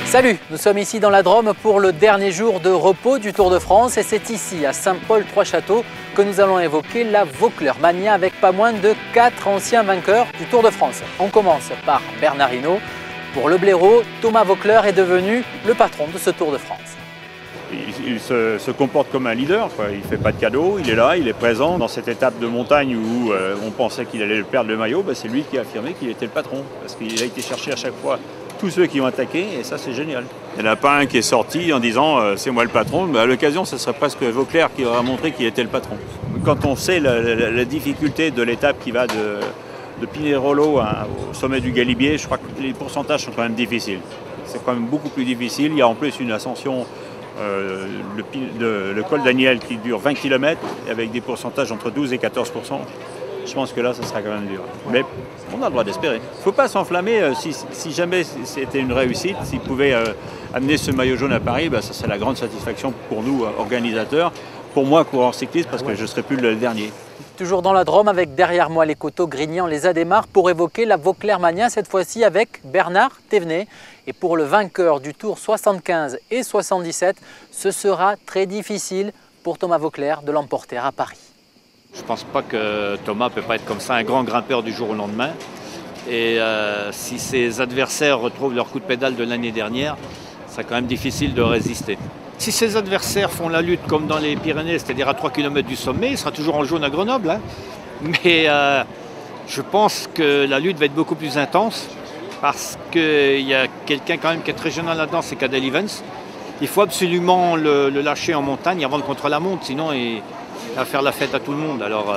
Salut, nous sommes ici dans la Drôme pour le dernier jour de repos du Tour de France et c'est ici à Saint-Paul-Trois-Châteaux que nous allons évoquer la Vaucler Mania avec pas moins de 4 anciens vainqueurs du Tour de France. On commence par Bernard Hinault. Pour le blaireau, Thomas Vaucler est devenu le patron de ce Tour de France. Il se comporte comme un leader, quoi. Il ne fait pas de cadeaux, il est là, il est présent. Dans cette étape de montagne où on pensait qu'il allait perdre le maillot, c'est lui qui a affirmé qu'il était le patron. Parce qu'il a été chercher à chaque fois tous ceux qui ont attaqué et ça c'est génial. Il n'y en a pas un qui est sorti en disant c'est moi le patron. À l'occasion, ce serait presque Vaucler qui aura montré qu'il était le patron. Quand on sait la difficulté de l'étape qui va de Pinerolo au sommet du Galibier, je crois que les pourcentages sont quand même difficiles. C'est quand même beaucoup plus difficile. Il y a en plus une ascension, le col Daniel qui dure 20 km avec des pourcentages entre 12 et 14%. Je pense que là, ça sera quand même dur. Mais on a le droit d'espérer. Il ne faut pas s'enflammer. Si jamais c'était une réussite, s'il pouvait amener ce maillot jaune à Paris, ça serait la grande satisfaction pour nous, organisateurs. Pour moi, coureur cycliste, parce que je ne serai plus le dernier. Toujours dans la Drôme, avec derrière moi les coteaux Grignan, les Adémar, pour évoquer la Vaucler Mania, cette fois-ci avec Bernard Thévenet. Et pour le vainqueur du Tour 75 et 77, ce sera très difficile pour Thomas Vaucler de l'emporter à Paris. Je ne pense pas que Thomas ne peut pas être comme ça, un grand grimpeur du jour au lendemain. Et si ses adversaires retrouvent leur coup de pédale de l'année dernière, c'est quand même difficile de résister. Si ses adversaires font la lutte comme dans les Pyrénées, c'est-à-dire à 3 km du sommet, il sera toujours en jaune à Grenoble. Hein. Mais je pense que la lutte va être beaucoup plus intense parce qu'il y a quelqu'un quand même qui est très jeune là-dedans, c'est Cadel Evans. Il faut absolument le lâcher en montagne avant de contre-la-montre, sinon il va faire la fête à tout le monde. Alors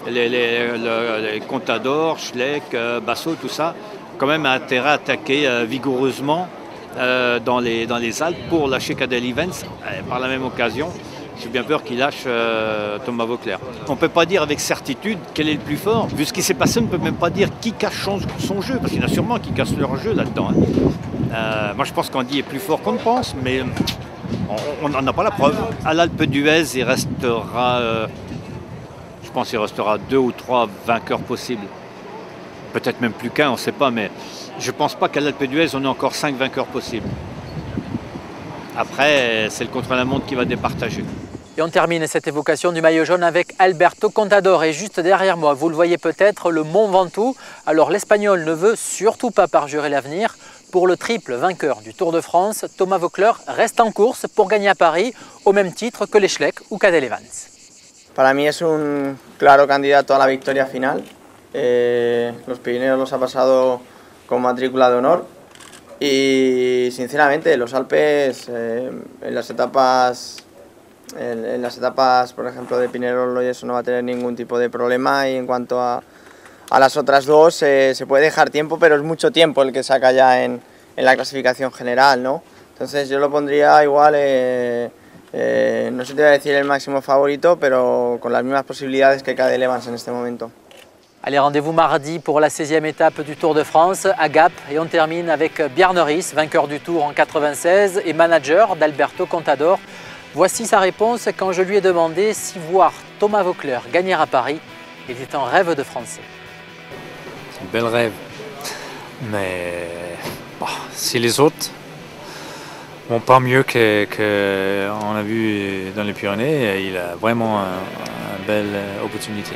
les Contador, Schleck, Basso, tout ça, quand même a intérêt à attaquer vigoureusement dans les Alpes pour lâcher Cadel Evans. Par la même occasion, j'ai bien peur qu'il lâche Thomas Vaucler. On ne peut pas dire avec certitude quel est le plus fort. Vu ce qui s'est passé, on ne peut même pas dire qui cache son jeu, parce qu'il y en a sûrement qui cassent leur jeu là-dedans. Hein. Moi, je pense qu'Andy est plus fort qu'on ne pense, mais on n'en a pas la preuve. À l'Alpe d'Huez, il restera, je pense qu'il restera 2 ou 3 vainqueurs possibles. Peut-être même plus qu'un, on ne sait pas, mais je ne pense pas qu'à l'Alpe d'Huez, on ait encore 5 vainqueurs possibles. Après, c'est le contre-la-montre qui va départager. Et on termine cette évocation du maillot jaune avec Alberto Contador. Et juste derrière moi, vous le voyez peut-être, le Mont Ventoux. Alors l'Espagnol ne veut surtout pas parjurer l'avenir. Pour le triple vainqueur du Tour de France, Thomas Vaucler reste en course pour gagner à Paris, au même titre que les Schleck ou Cadel Evans. Para mí es un claro candidato a la victoria final. Los Pirineos los ha pasado con matrícula de honor. Y sinceramente los Alpes en las etapas por ejemplo de Pinerolo y eso no va a tener ningún tipo de problema, y en cuanto a las otras dos se puede dejar tiempo, pero es mucho tiempo el que saca ya en la clasificación general, ¿no? Entonces yo lo pondría igual, no sé si te voy a decir el máximo favorito, pero con las mismas posibilidades que Cadel Evans en este momento. Allez, rendez-vous mardi pour la 16e étape du Tour de France à Gap. Et on termine avec Bjarne Riis, vainqueur du Tour en 96 et manager d'Alberto Contador. Voici sa réponse quand je lui ai demandé si voir Thomas Vaucler gagner à Paris était un rêve de Français. C'est un bel rêve. Mais si les autres vont pas mieux qu'on a vu dans les Pyrénées, il a vraiment une belle opportunité.